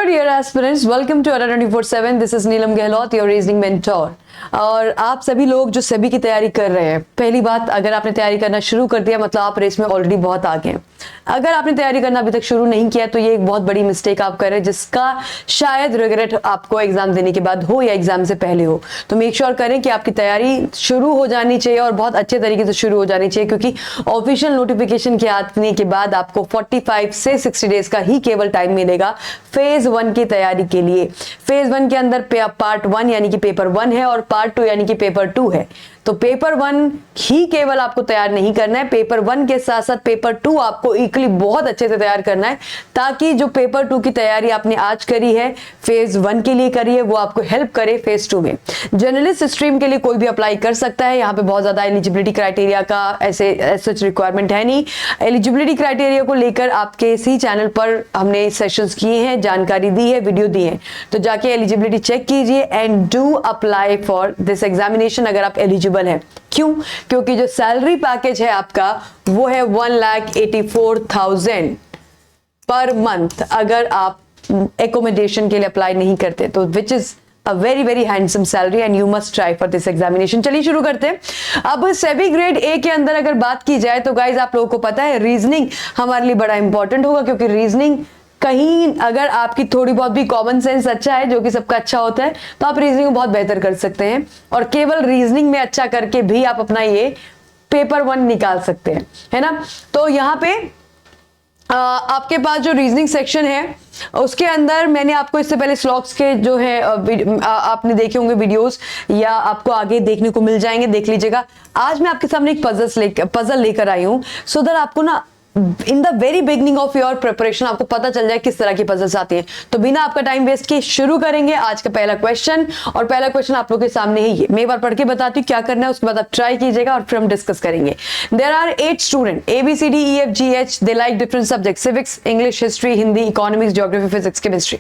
dear aspirants, welcome to Adda 24/7. This is Neelam Gehlot, your reasoning mentor. और आप सभी लोग जो सेबी की तैयारी कर रहे हैं, पहली बात, अगर आपने तैयारी करना शुरू कर दिया मतलब आप रेस में ऑलरेडी बहुत आगे हैं। अगर आपने तैयारी करना अभी तक शुरू नहीं किया तो ये एक बहुत बड़ी मिस्टेक आप कर रहे हैं, जिसका शायद रिग्रेट आपको एग्जाम देने के बाद हो या एग्जाम से पहले हो। तो मेक श्योर करें कि आपकी तैयारी शुरू हो जानी चाहिए और बहुत अच्छे तरीके से शुरू हो जानी चाहिए, क्योंकि ऑफिशियल नोटिफिकेशन के आने के बाद आपको 45 से 60 डेज का ही केवल टाइम मिलेगा फेज 1 की तैयारी के लिए। फेज 1 के अंदर पार्ट 1 यानी कि पेपर 1 है और पार्ट 2 यानी कि पेपर 2 है। तो पेपर 1 ही केवल आपको तैयार नहीं करना है, पेपर 1 के साथ साथ पेपर 2 आपको इक्वली बहुत अच्छे से तैयार करना है, ताकि जो पेपर 2 की तैयारी आपने आज करी है, फेज 1 के लिए करी है, वो आपको हेल्प करे फेज 2 में। जर्नलिस्ट स्ट्रीम के लिए कोई भी अप्लाई कर सकता है। यहाँ पे बहुत ज्यादा एलिजिबिलिटी क्राइटेरिया का ऐसे सच रिक्वायरमेंट है नहीं। एलिजिबिलिटी क्राइटेरिया को लेकर आपके इसी चैनल पर हमने सेशंस किए हैं, जानकारी दी है, वीडियो दी है, तो जाके एलिजिबिलिटी चेक कीजिए and do apply for this examination अगर आप एलिजिबल है। क्यों? क्योंकि जो सैलरी पैकेज है आपका वो है 1,84,000 पर मंथ अगर आप एकोमोडेशन के लिए अप्लाई नहीं करते तो, which is a very very handsome salary and you must try for this examination। चलिए शुरू करते हैं। अब सेबी ग्रेड ए के अंदर अगर बात की जाए तो गाइज आप लोगों को पता है रीजनिंग हमारे लिए बड़ा इंपॉर्टेंट होगा, क्योंकि रीजनिंग कहीं अगर आपकी थोड़ी बहुत भी कॉमन सेंस अच्छा है, जो कि सबका अच्छा होता है, तो आप रीजनिंग बहुत बेहतर कर सकते हैं और केवल रीजनिंग में अच्छा करके भी आप अपना ये पेपर 1 निकाल सकते हैं, है ना। तो यहाँ पे आपके पास जो रीजनिंग सेक्शन है उसके अंदर मैंने आपको इससे पहले स्लॉग्स के जो है आपने देखे होंगे वीडियोस, या आपको आगे देखने को मिल जाएंगे, देख लीजिएगा। आज मैं आपके सामने एक पजल लेकर आई हूं, सो दैट आपको ना in the very beginning of your preparation आपको पता चल जाए किस तरह की पजल्स आती हैं। तो बिना आपका टाइम वेस्ट किए शुरू करेंगे आज का पहला क्वेश्चन। और पहला क्वेश्चन आप लोगों के सामने ही है, मैं एक बार पढ़ के बताती हूँ क्या करना है, उसके बाद आप ट्राई कीजिएगा और फिर हम डिस्कस करेंगे। There are 8 student ABCDEFGH, they like different subject, civics, English, history, Hindi, economics, geography, physics, chemistry.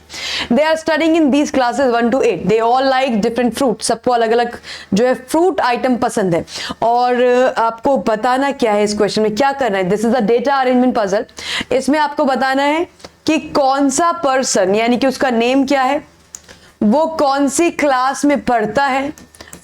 They are studying in these classes 1 to 8। They all like different fruit, सबको अलग अलग जो है फ्रूट आइटम पसंद है। और आपको बताना क्या है, इस क्वेश्चन में क्या करना है, this is the data arrangement puzzle. इसमें आपको बताना है कि कौन सा पर्सन, यानी कि उसका नेम क्या है, वो कौन सी क्लास में पढ़ता है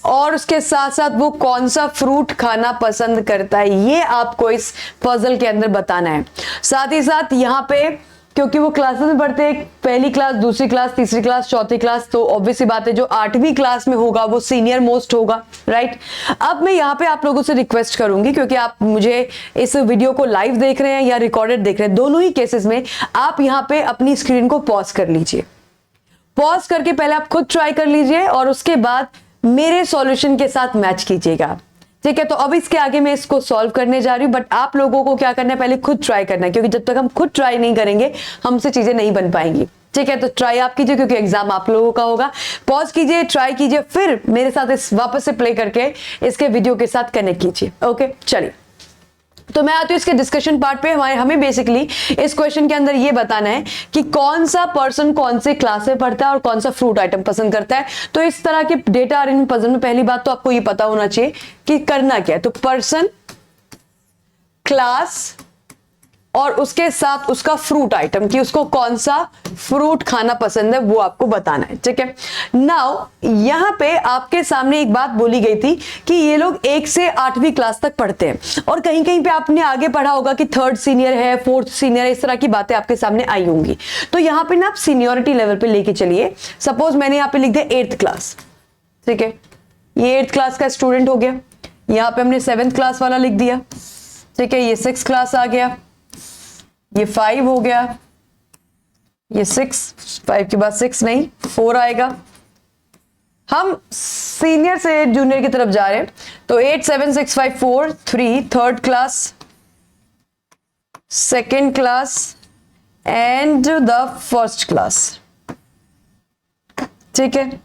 और उसके साथ साथ वो कौन सा फ्रूट खाना पसंद करता है, ये आपको इस पजल के अंदर बताना है। साथ ही साथ यहाँ पे क्योंकि वो क्लासेस में पढ़ते हैं, पहली क्लास, दूसरी क्लास, तीसरी क्लास, चौथी क्लास, तो ऑब्वियसली बात है जो 8वीं क्लास में होगा वो सीनियर मोस्ट होगा, राइट। अब मैं यहाँ पे आप लोगों से रिक्वेस्ट करूंगी, क्योंकि आप मुझे इस वीडियो को लाइव देख रहे हैं या रिकॉर्डेड देख रहे हैं, दोनों ही केसेस में आप यहाँ पे अपनी स्क्रीन को पॉज कर लीजिए। पॉज करके पहले आप खुद ट्राई कर लीजिए और उसके बाद मेरे सॉल्यूशन के साथ मैच कीजिएगा, ठीक है। तो अब इसके आगे मैं इसको सॉल्व करने जा रही हूं, बट आप लोगों को क्या करना है, पहले खुद ट्राई करना है, क्योंकि जब तक हम खुद ट्राई नहीं करेंगे हमसे चीजें नहीं बन पाएंगी, ठीक है। तो ट्राई आप कीजिए क्योंकि एग्जाम आप लोगों का होगा। पॉज कीजिए, ट्राई कीजिए, फिर मेरे साथ इस वापस से प्ले करके इसके वीडियो के साथ कनेक्ट कीजिए। ओके, चलिए तो मैं आती हूँ इसके डिस्कशन पार्ट पे। हमें बेसिकली इस क्वेश्चन के अंदर ये बताना है कि कौन सा पर्सन कौन से क्लास में पढ़ता है और कौन सा फ्रूट आइटम पसंद करता है। तो इस तरह के डेटा अरेंजमेंट पजल में पहली बात तो आपको ये पता होना चाहिए कि करना क्या है। तो पर्सन, क्लास और उसके साथ उसका फ्रूट आइटम, कि उसको कौन सा फ्रूट खाना पसंद है वो आपको बताना है, ठीक है। नाउ यहां पे आपके सामने एक बात बोली गई थी कि ये लोग 1 से 8वीं क्लास तक पढ़ते हैं, और कहीं कहीं पे आपने आगे पढ़ा होगा कि 3rd सीनियर है, 4th सीनियर है, इस तरह की बातें आपके सामने आई होंगी। तो यहां पे ना आप सीनियोरिटी लेवल पे लेके चलिए। सपोज मैंने यहां पे लिख दिया 8th क्लास, ठीक है, ये 8th क्लास का स्टूडेंट हो गया। यहां पे हमने 7th क्लास वाला लिख दिया, ठीक है, ये 6th क्लास आ गया, ये 5 हो गया, ये 6, 5 के बाद 6 नहीं 4 आएगा। हम सीनियर से जूनियर की तरफ जा रहे हैं, तो 8 7 6 5 4 3 3rd class, 2nd class and the 1st class, ठीक है।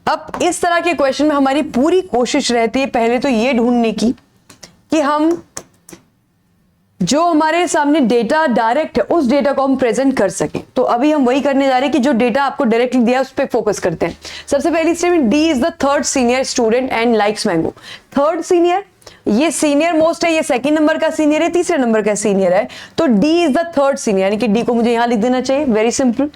अब इस तरह के क्वेश्चन में हमारी पूरी कोशिश रहती है पहले तो ये ढूंढने की कि हम जो हमारे सामने डेटा डायरेक्ट है उस डेटा को हम प्रेजेंट कर सकें। तो अभी हम वही करने जा रहे हैं कि जो डेटा आपको डायरेक्टली दिया है उस पर फोकस करते हैं। सबसे पहली statement, D is the 3rd senior student and likes mango. 3rd senior ये सीनियर मोस्ट है, ये सेकंड नंबर का सीनियर है, तीसरे नंबर का सीनियर है, तो D is the third senior, यानी कि डी को मुझे यहां लिख देना चाहिए, very simple.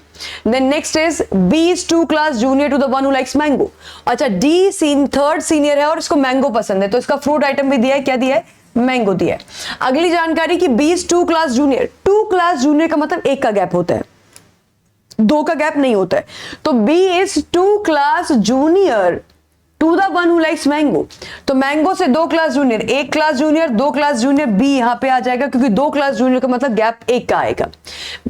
Then next is B is 2 class junior to the one who likes mango. अच्छा, डी थर्ड सीनियर है और इसको मैंगो पसंद है, तो इसका फ्रूट आइटम भी दिया है, क्या दिया है, मैंगो दिया है। अगली जानकारी कि B is 2 class junior, 2 class junior का मतलब एक का गैप होता है, 2 का गैप नहीं होता है, तो B is 2 class junior to the one who likes mango, तो मैंगो से 2 class junior, 1 class junior, 2 class junior, B यहां पे आ जाएगा क्योंकि 2 क्लास जूनियर का मतलब गैप 1 का आएगा,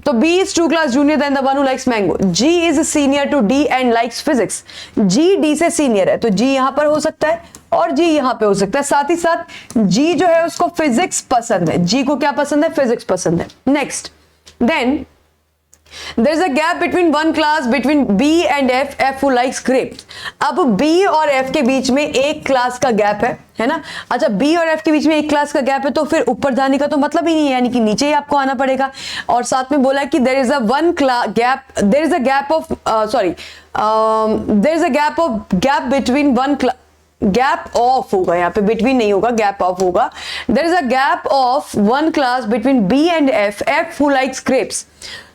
तो B is 2 class junior than the one who likes mango. G is senior to D and likes physics, G D से सीनियर है, तो जी यहां पर हो सकता है और जी यहां पे हो सकता है, साथ ही साथ जी जो है उसको फिजिक्स पसंद है, जी को क्या पसंद है, फिजिक्स पसंद है। Next, then there is a gap between one class between B and F who likes grapes। अब B और F के बीच में एक क्लास का गैप है ना। अच्छा, B और F के बीच में एक क्लास का गैप है, तो फिर ऊपर जाने का तो मतलब ही नहीं है, यानी कि नीचे ही आपको आना पड़ेगा। और साथ में बोला है कि there is a gap between one class, gap of होगा यहाँ पे, बिटवीन नहीं होगा, गैप ऑफ होगा। There is a gap of 1 class between B and F who likes grapes,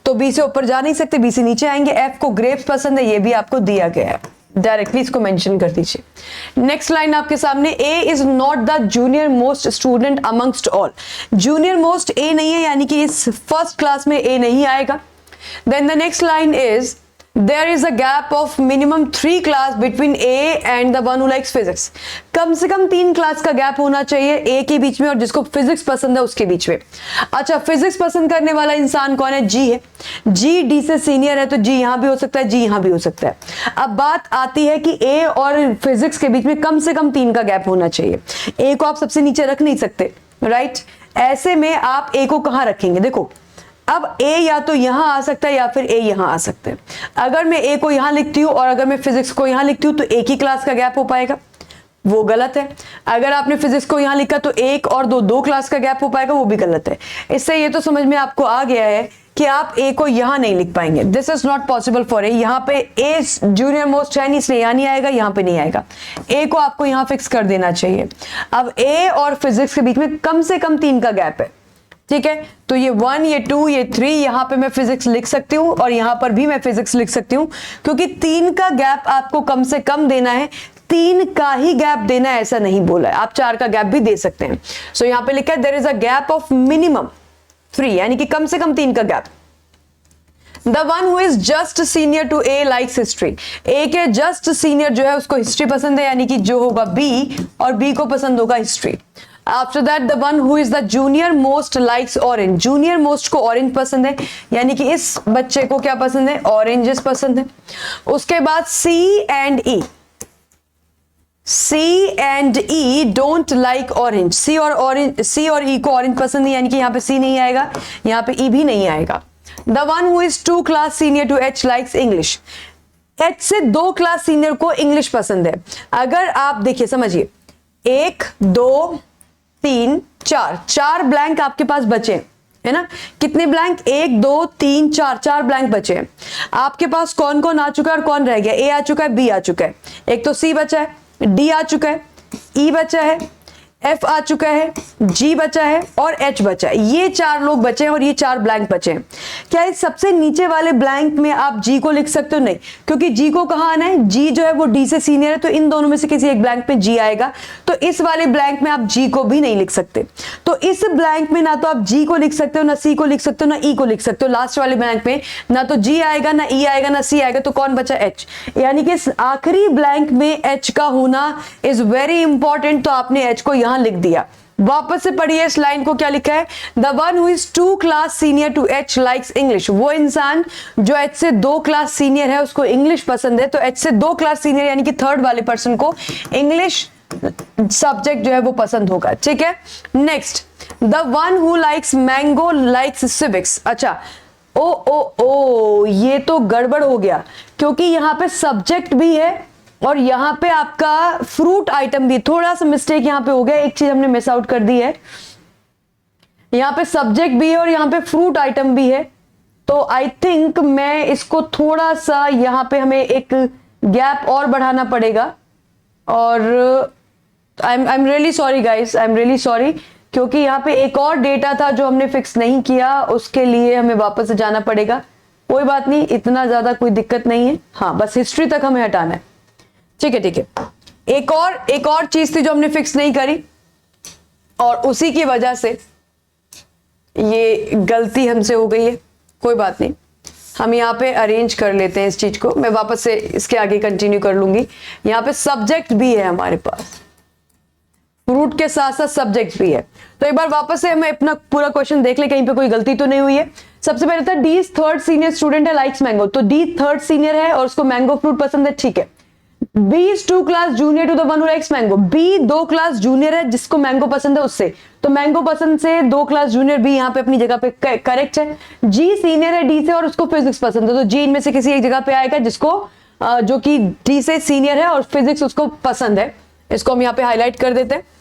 तो बी से ऊपर जा नहीं सकते, बी से नीचे आएंगे, एफ को ग्रेप्स पसंद है, ये भी आपको दिया गया है, डायरेक्टली इसको मेंशन कर दीजिए। नेक्स्ट लाइन आपके सामने, A is not the junior most student amongst all, junior most A नहीं है, यानी कि इस फर्स्ट क्लास में ए नहीं आएगा। Then the next line is there is a gap of minimum 3 class between A and the one who likes physics, कम से कम 3 क्लास का गैप होना चाहिए ए के बीच में और जिसको फिजिक्स पसंद है उसके बीच में। अच्छा, फिजिक्स पसंद करने वाला इंसान कौन है, जी है, जी डी से सीनियर है, तो जी यहां भी हो सकता है, जी यहां भी हो सकता है। अब बात आती है कि ए और फिजिक्स के बीच में कम से कम 3 का गैप होना चाहिए, ए को आप सबसे नीचे रख नहीं सकते, राइट। ऐसे में आप ए को कहां रखेंगे, देखो अब ए या तो यहां आ सकता है या फिर ए यहां आ सकता है। अगर मैं ए को यहां लिखती हूं और अगर मैं फिजिक्स को यहां लिखती हूं तो एक ही क्लास का गैप हो पाएगा, वो गलत है। अगर आपने फिजिक्स को यहां लिखा तो 1 और 2 क्लास का गैप हो पाएगा, वो भी गलत है। इससे ये तो समझ में आपको आ गया है कि आप ए को यहां नहीं लिख पाएंगे, this is not possible for a. यहां पे ए जूनियर मोस्ट है, इसलिए यहां नहीं आएगा, यहां पे नहीं आएगा, ए को आपको यहां फिक्स कर देना चाहिए। अब ए और फिजिक्स के बीच में कम से कम 3 का गैप है, ठीक है, तो ये 1, ये 2, ये 3, यहां पे मैं फिजिक्स लिख सकती हूं और यहां पर भी मैं फिजिक्स लिख सकती हूं, क्योंकि 3 का गैप आपको कम से कम देना है, 3 का ही गैप देना है ऐसा नहीं बोला है, आप 4 का गैप भी दे सकते हैं। सो यहां पे लिखा है there is a gap of minimum 3, यानी कि कम से कम 3 का gap. The one who is just senior to A likes history, A के just senior जो है उसको हिस्ट्री पसंद है, यानी कि जो होगा B और B को पसंद होगा history. After that the one who is the junior most likes orange, junior most को ऑरेंज पसंद है, यानी कि इस बच्चे को क्या पसंद है, ऑरेंजेस पसंद है। उसके बाद C and E, C and E don't like orange, C और E को ऑरेंज पसंद है, यानी कि यहाँ पे C नहीं आएगा, यहाँ पे E भी नहीं आएगा। The one who is 2 class senior to H likes English, H से 2 क्लास सीनियर को इंग्लिश पसंद है। अगर आप देखिए, समझिए, 1, 2, 3, 4 ब्लैंक आपके पास बचे है ना, कितने ब्लैंक, 1, 2, 3, 4 ब्लैंक बचे हैं। आपके पास कौन कौन आ चुका है और कौन रह गया, ए आ चुका है, बी आ चुका है, एक तो सी बचा है, डी आ चुका है, ई बचा है, एफ आ चुका है, जी बचा है और एच बचा है। ये 4 लोग बचे हैं और ये 4 ब्लैंक बचे हैं। क्या इस सबसे नीचे वाले ब्लैंक में आप जी को लिख सकते हो, नहीं, क्योंकि जी को कहाँ आना है, जी जो है वो डी से सीनियर है, तो इन दोनों में से किसी एक ब्लैंक में जी आएगा, तो इस वाले ब्लैंक में आप जी को भी नहीं लिख सकते। तो इस ब्लैंक में ना तो आप जी को लिख सकते हो, ना सी को लिख सकते हो, ना ई को लिख सकते हो। लास्ट वाले ब्लैंक में ना तो जी आएगा, ना ई आएगा, ना सी आएगा, तो कौन बचा, एच, यानी कि इस आखिरी ब्लैंक में एच का होना इज वेरी इंपॉर्टेंट, तो आपने एच को यहां लिख दिया। वापस से पढ़िए इस लाइन को, क्या लिखा है, the one who is 2 class senior to H likes English, वो इंसान जो H से 2 क्लास सीनियर है उसको इंग्लिश पसंद है, तो H से 2 क्लास सीनियर यानी कि थर्ड वाले पर्सन को इंग्लिश सब्जेक्ट जो है वो पसंद होगा, ठीक है। Next, the one who likes mango likes civics. अच्छा, ओ ये तो गड़बड़ हो गया, क्योंकि यहाँ पे सब्जेक्ट भी है और यहाँ पे आपका फ्रूट आइटम भी, थोड़ा सा मिस्टेक यहाँ पे हो गया, एक चीज हमने मिस आउट कर दी है, यहाँ पे सब्जेक्ट भी है और यहाँ पे फ्रूट आइटम भी है, तो आई थिंक मैं इसको थोड़ा सा यहाँ पे हमें एक गैप और बढ़ाना पड़ेगा और I am really sorry guys, I am really sorry, क्योंकि यहाँ पे एक और डेटा था जो हमने फिक्स नहीं किया, उसके लिए हमें वापस से जाना पड़ेगा। कोई बात नहीं, इतना ज्यादा कोई दिक्कत नहीं है। हाँ, बस हिस्ट्री तक हमें हटाना है। ठीक है ठीक है। एक और चीज थी जो हमने फिक्स नहीं करी, और उसी की वजह से ये गलती हमसे हो गई है। कोई बात नहीं, हम यहाँ पे अरेंज कर लेते हैं इस चीज को। मैं वापस से इसके आगे कंटिन्यू कर लूंगी। यहाँ पे सब्जेक्ट भी है हमारे पास, फ्रूट के साथ साथ सब्जेक्ट भी है। तो एक बार वापस से हमें अपना पूरा क्वेश्चन देख ले, कहीं पे कोई गलती तो नहीं हुई है। सबसे पहले था डी थर्ड सीनियर स्टूडेंट है, लाइक्स मैंगो। तो डी थर्ड सीनियर है और उसको मैंगो फ्रूट पसंद है, ठीक है। B is 2 class junior to the one who likes mango. B 2 class junior है जिसको मैंगो पसंद है उससे, तो मैंगो पसंद से 2 क्लास जूनियर B यहाँ पे अपनी जगह पे करेक्ट है। G सीनियर है D से और उसको फिजिक्स पसंद है, तो G इनमें से किसी एक जगह पे आएगा जिसको जो कि D से सीनियर है और फिजिक्स उसको पसंद है। इसको हम यहाँ पे हाईलाइट कर देते हैं।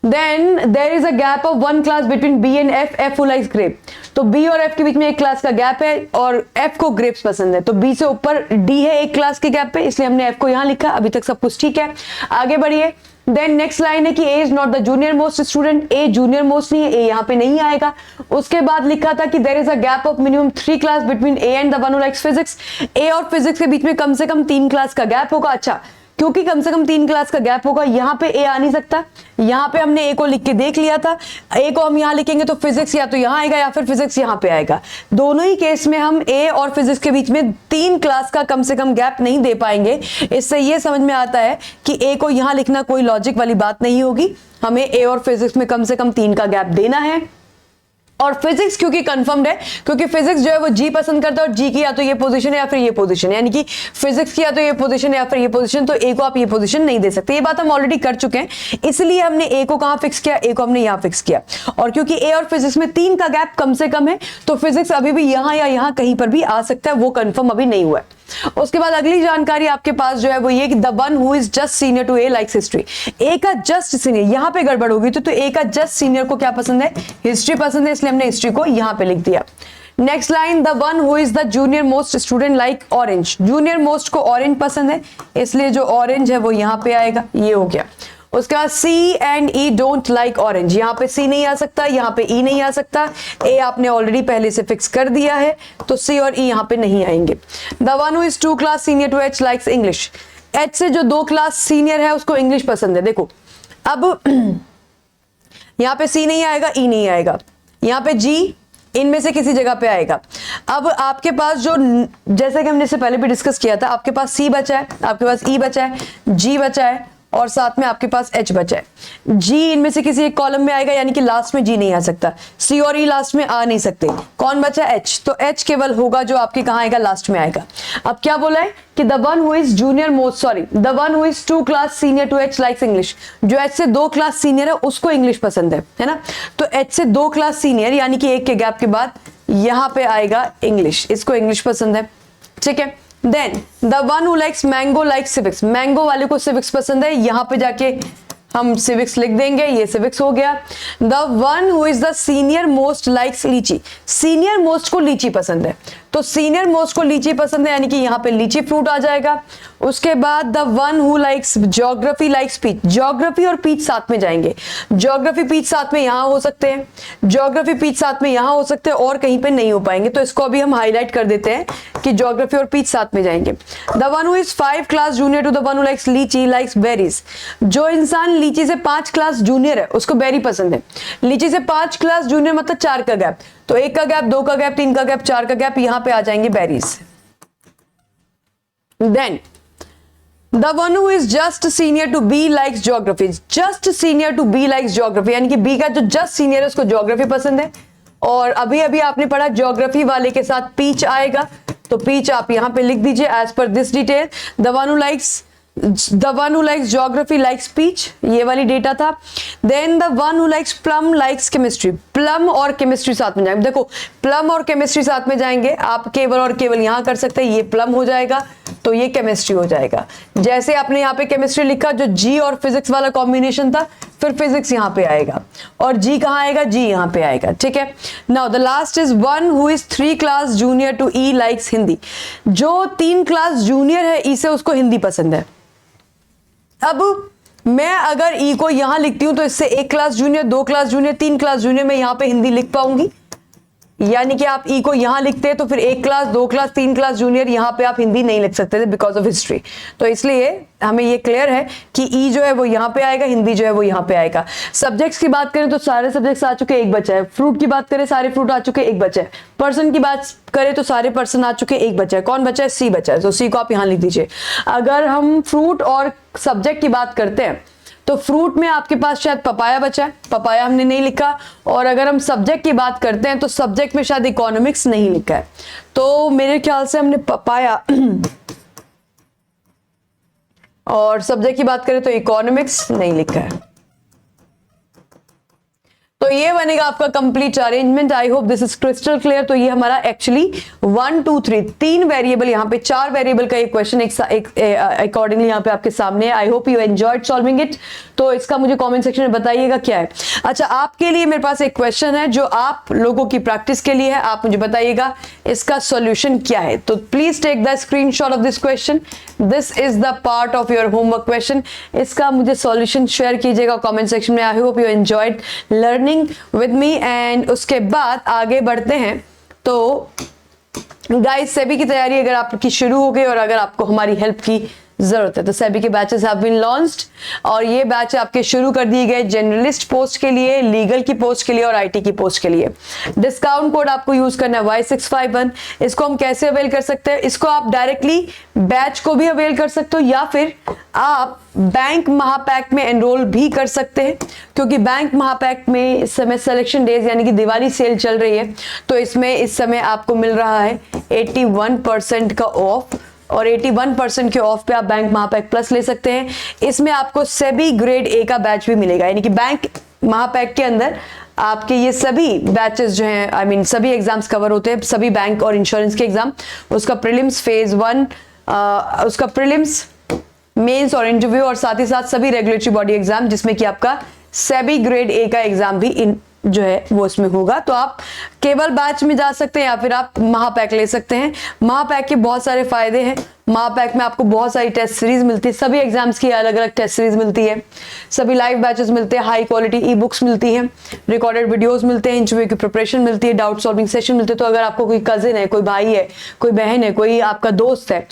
Then there is a gap of 1 class between B and F. F who likes grape. तो B और F के बीच में 1 क्लास का गैप है और F को ग्रेप्स पसंद है, तो B से ऊपर D है 1 क्लास के गैप पे, इसलिए हमने F को यहाँ लिखा। अभी तक सब कुछ ठीक है, आगे बढ़िए। देन नेक्स्ट लाइन है कि A is not the junior most student. A junior most नहीं है, A यहाँ पे नहीं आएगा। उसके बाद लिखा था कि there is a gap of minimum 3 class between A and the one who likes physics. A और फिजिक्स के बीच में कम से कम 3 क्लास का गैप होगा। अच्छा, क्योंकि कम से कम 3 क्लास का गैप होगा, यहाँ पे ए आ नहीं सकता। यहाँ पे हमने ए को लिख के देख लिया था, ए को हम यहाँ लिखेंगे तो फिजिक्स या तो यहाँ आएगा या फिर फिजिक्स यहाँ पे आएगा। दोनों ही केस में हम ए और फिजिक्स के बीच में 3 क्लास का कम से कम गैप नहीं दे पाएंगे। इससे ये समझ में आता है कि ए को यहाँ लिखना कोई लॉजिक वाली बात नहीं होगी। हमें ए और फिजिक्स में कम से कम 3 का गैप देना है। और फिजिक्स क्योंकि कंफर्म्ड है, क्योंकि फिजिक्स जो है वो जी पसंद करता है और जी की या तो ये पोजीशन है या फिर ये पोजीशन है, यानी कि फिजिक्स की या तो ये पोजीशन है या फिर ये पोजीशन, तो ए को आप ये पोजीशन नहीं दे सकते। ये बात हम ऑलरेडी कर चुके हैं, इसलिए हमने ए को कहां फिक्स किया, ए को हमने यहां फिक्स किया। और क्योंकि ए और फिजिक्स में 3 का गैप कम से कम है, तो फिजिक्स अभी भी यहां या यहां कहीं पर भी आ सकता है, वो कंफर्म अभी नहीं हुआ है। उसके बाद अगली जानकारी आपके पास जो है वो ये कि the one who is just senior to A likes history. A का जस्ट सीनियर, यहां पे गड़बड़ होगी तो ए का जस्ट सीनियर को क्या पसंद है, हिस्ट्री पसंद है, इसलिए हमने हिस्ट्री को यहां पे लिख दिया। Next line, the one who is the junior most student like orange. Junior most को ऑरेंज पसंद है, इसलिए जो ऑरेंज है वो यहां पे आएगा, ये हो गया। उसके बाद C and E don't like orange. यहाँ पे C नहीं आ सकता, यहाँ पे E नहीं आ सकता। A आपने ऑलरेडी पहले से फिक्स कर दिया है, तो C और E यहाँ पे नहीं आएंगे। The one who is 2 class senior to H likes English. H से जो 2 क्लास सीनियर है उसको इंग्लिश पसंद है। देखो अब यहाँ पे C नहीं आएगा, E नहीं आएगा, यहाँ पे G इनमें से किसी जगह पे आएगा। अब आपके पास जो, जैसे कि हमने इससे पहले भी डिस्कस किया था, आपके पास C बचा है, आपके पास E बचा है, G बचा है और साथ में आपके पास H बचा है। G इनमें से किसी एक कॉलम में आएगा, यानी कि लास्ट में G नहीं आ सकता। C और E लास्ट में आ नहीं सकते। कौन बचा, H, तो H केवल होगा जो आपके कहाँ आएगा, लास्ट में आएगा। अब क्या बोला है कि the one who is junior most, sorry the one who is 2 class senior to H likes English. जो H से 2 क्लास सीनियर है उसको इंग्लिश पसंद है ना। तो H से 2 क्लास सीनियर यानी कि एक के गैप के बाद यहाँ पे आएगा इंग्लिश, इसको इंग्लिश पसंद है, ठीक है। Then the one who likes mango likes civics. Mango वाले को सिविक्स पसंद है, यहां पे जाके हम सिविक्स लिख देंगे, ये सिविक्स हो गया। The one who is the senior most likes लीची। सीनियर मोस्ट को लीची पसंद है, तो सीनियर मोस्ट को लीची पसंद है, यानी कि यहाँ पे लीची फ्रूट आ जाएगा। उसके बाद the one who likes geography likes peach. Geography और पीच साथ में जाएंगे, ज्योग्राफी पीच साथ में यहाँ हो सकते हैं, ज्योग्राफी पीच साथ में यहाँ हो सकते हैं और कहीं पे नहीं हो पाएंगे, तो इसको अभी हम हाईलाइट कर देते हैं कि ज्योग्राफी और पीच साथ में जाएंगे। The one who is 5 class junior to the one who likes lychee likes berries. जो इंसान लीची से 5 क्लास जूनियर है उसको बेरी पसंद है। लीची से 5 क्लास जूनियर मतलब 4 का गैप, तो 1 का गैप, 2 का गैप, 3 का गैप, 4 का गैप, यहां पे आ जाएंगे berries. Then the one who is just senior to B likes geography. Just senior to B likes geography, यानी कि बी का जो जस्ट सीनियर है उसको ज्योग्राफी पसंद है। और अभी अभी आपने पढ़ा ज्योग्राफी वाले के साथ पीच आएगा, तो पीच आप यहां पे लिख दीजिए as per this detail. The one who likes geography likes peach, ये वाली डेटा था। Then the one who likes plum likes chemistry. Plum और केमिस्ट्री साथ में जाएंगे, देखो प्लम और केमिस्ट्री साथ में जाएंगे, आप केवल और केवल यहां कर सकते हैं, ये प्लम हो जाएगा तो ये केमिस्ट्री हो जाएगा। जैसे आपने यहाँ पे केमिस्ट्री लिखा, जो जी और फिजिक्स वाला कॉम्बिनेशन था, फिर फिजिक्स यहाँ पे आएगा और जी कहाँ आएगा, जी यहाँ पे आएगा, ठीक है। Now the last is one who is 3 class junior to E likes Hindi. जो 3 क्लास जूनियर है ई से, उसको हिंदी पसंद है। अब मैं अगर ई को यहां लिखती हूं तो इससे 1 class junior, 2 class junior, 3 class junior मैं यहां पे हिंदी लिख पाऊंगी। यानी कि आप ई को यहां लिखते हैं तो फिर 1 क्लास, 2 क्लास, 3 क्लास जूनियर यहां पे आप हिंदी नहीं लिख सकते थे बिकॉज ऑफ हिस्ट्री। तो इसलिए हमें ये क्लियर है कि ई जो है वो यहां पे आएगा, हिंदी जो है वो यहां पे आएगा। सब्जेक्ट्स की बात करें तो सारे सब्जेक्ट्स आ चुके, एक बचा है। फ्रूट की बात करें, सारे फ्रूट आ चुके, एक बचा है। पर्सन की बात करें तो सारे पर्सन आ चुके, एक बचा है। कौन बचा है? सी बचा है। तो सी को आप यहां लिख दीजिए। अगर हम फ्रूट और सब्जेक्ट की बात करते हैं तो फ्रूट में आपके पास शायद पपाया बचा है, पपाया हमने नहीं लिखा। और अगर हम सब्जेक्ट की बात करते हैं तो सब्जेक्ट में शायद इकोनॉमिक्स नहीं लिखा है। तो मेरे ख्याल से हमने पपाया और सब्जेक्ट की बात करें तो इकोनॉमिक्स नहीं लिखा है। तो ये बनेगा आपका complete arrangement. I hope this is crystal clear. तो ये हमारा एक्चुअली 1 2 3 3 वेरिएबल, यहाँ पे 4 वेरिएबल का एक क्वेश्चन एक अकॉर्डिंगली यहाँ पे आपके सामने है। आई hope you enjoyed solving it. तो इसका मुझे कमेंट सेक्शन में बताइएगा क्या है। अच्छा, आपके लिए मेरे पास एक क्वेश्चन है जो आप लोगों की प्रैक्टिस के लिए है। आप मुझे बताइएगा इसका सॉल्यूशन क्या है। तो please take the screenshot of this question. This is the part of your homework question. इसका मुझे सॉल्यूशन शेयर कीजिएगा कमेंट सेक्शन में। I hope you enjoyed learning with me. And उसके बाद आगे बढ़ते हैं। तो गाइस, सेबी की तैयारी अगर आपकी शुरू हो गई और अगर आपको हमारी हेल्प की जरूरत है तो सेबी के बैचेस हैव बीन लॉन्च्ड और ये बैच आपके शुरू कर दिए गए जनरलिस्ट पोस्ट के लिए, लीगल की पोस्ट के लिए और आईटी की पोस्ट के लिए। डिस्काउंट कोड आपको यूज करना है Y651। इसको हम कैसे अवेल कर सकते हैं? इसको आप डायरेक्टली बैच को भी अवेल कर सकते हो या फिर आप बैंक महापैक में एनरोल भी कर सकते हैं, क्योंकि बैंक महापैक में इस समय सिलेक्शन डेज यानी कि दिवाली सेल चल रही है। तो इसमें इस समय आपको मिल रहा है 81% का ऑफ और 81% के ऑफ पे आप बैंक महापैक प्लस ले सकते हैं। इसमें आपको सेबी ग्रेड ए का बैच भी मिलेगा, यानी कि बैंक महापैक के अंदर आपके ये सभी बैचेस जो हैं, आई मीन सभी एग्जाम्स कवर होते हैं, सभी बैंक और इंश्योरेंस के एग्जाम, उसका प्रीलिम्स फेज 1, उसका प्रीलिम्स, मेंस और इंटरव्यू और साथ ही साथ सभी रेगुलेटरी बॉडी एग्जाम, जिसमें कि आपका सेबी ग्रेड ए का एग्जाम भी जो है वो इसमें होगा। तो आप केवल बैच में जा सकते हैं या फिर आप महापैक ले सकते हैं। महापैक के बहुत सारे फायदे हैं। महापैक में आपको बहुत सारी टेस्ट सीरीज मिलती है, सभी एग्जाम्स की अलग अलग टेस्ट सीरीज मिलती है, सभी लाइव बैचेस मिलते हैं, हाई क्वालिटी ई बुक्स मिलती हैं, रिकॉर्डेड वीडियोस मिलते हैं, इंटरव्यू की प्रिपरेशन मिलती है, डाउट सॉल्विंग सेशन मिलते हैं। तो अगर आपको कोई कजिन है, कोई भाई है, कोई बहन है, कोई आपका दोस्त है,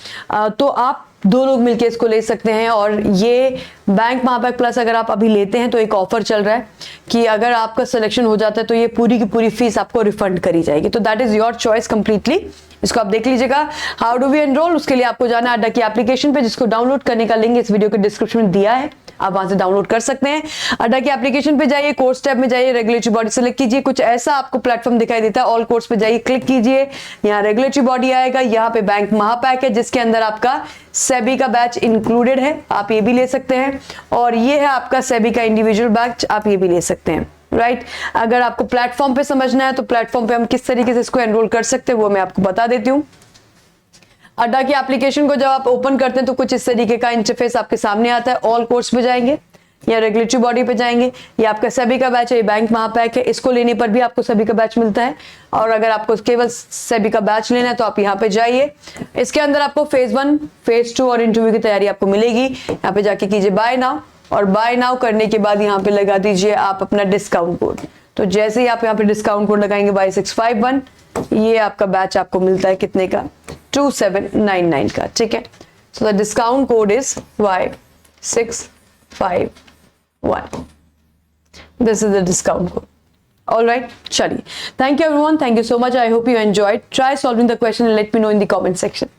तो आप 2 लोग मिलकर इसको ले सकते हैं। और ये बैंक महापैक प्लस अगर आप अभी लेते हैं तो एक ऑफर चल रहा है कि अगर आपका सिलेक्शन हो जाता है तो ये पूरी की पूरी फीस आपको रिफंड करी जाएगी। तो that is your choice completely. इसको आप देख लीजिएगा। हाउ डू वी एनरोल, उसके लिए आपको जाना है अड्डा की एप्लीकेशन पे, जिसको डाउनलोड करने का लिंक इस वीडियो के डिस्क्रिप्शन में दिया है, आप वहां से डाउनलोड कर सकते हैं। अड्डा की एप्लीकेशन पे जाइए, कोर्स टैब में जाइए, रेगुलेटरी बॉडी सेलेक्ट कीजिए। कुछ ऐसा आपको प्लेटफॉर्म दिखाई देता है, ऑल कोर्स पे जाइए, क्लिक कीजिए, यहाँ रेगुलेटरी बॉडी आएगा, यहाँ पे बैंक महापैक है जिसके अंदर आपका सेबी का बैच इंक्लूडेड है, आप ये भी ले सकते हैं। और ये है आपका सेबी का इंडिविजुअल बैच, आप ये भी ले सकते हैं। राइट, अगर आपको प्लेटफॉर्म पे समझना है तो प्लेटफॉर्म पे हम किस तरीके से इसको एनरोल कर सकते हैं वो मैं आपको बता देती हूँ। अड्डा की एप्लीकेशन को जब आप ओपन करते हैं तो कुछ इस तरीके का इंटरफेस आपके सामने आता है। ऑल कोर्स पे जाएंगे या रेगुलेटरी बॉडी पे जाएंगे, ये आपका सेबी का बैच है, ये बैंक महापैक है, इसको लेने पर भी आपको सेबी का बैच मिलता है। और अगर आपको केवल सेबी का बैच लेना है तो आप यहाँ पे जाइए। इसके अंदर आपको फेज 1, फेज 2 और इंटरव्यू की तैयारी आपको मिलेगी। यहाँ पे जाके कीजिए बाय नाउ, और बाय नाउ करने के बाद यहाँ पे लगा दीजिए आप अपना डिस्काउंट कोड। तो जैसे ही आप यहाँ पे डिस्काउंट कोड लगाएंगे Y651, ये आपका बैच आपको मिलता है कितने का? 2799 का। ठीक है, so the discount code is Y651. This is the discount code. All right, chaliye. Thank you everyone. Thank you so much. I hope you enjoyed. Try solving the question and let me know in the comment section.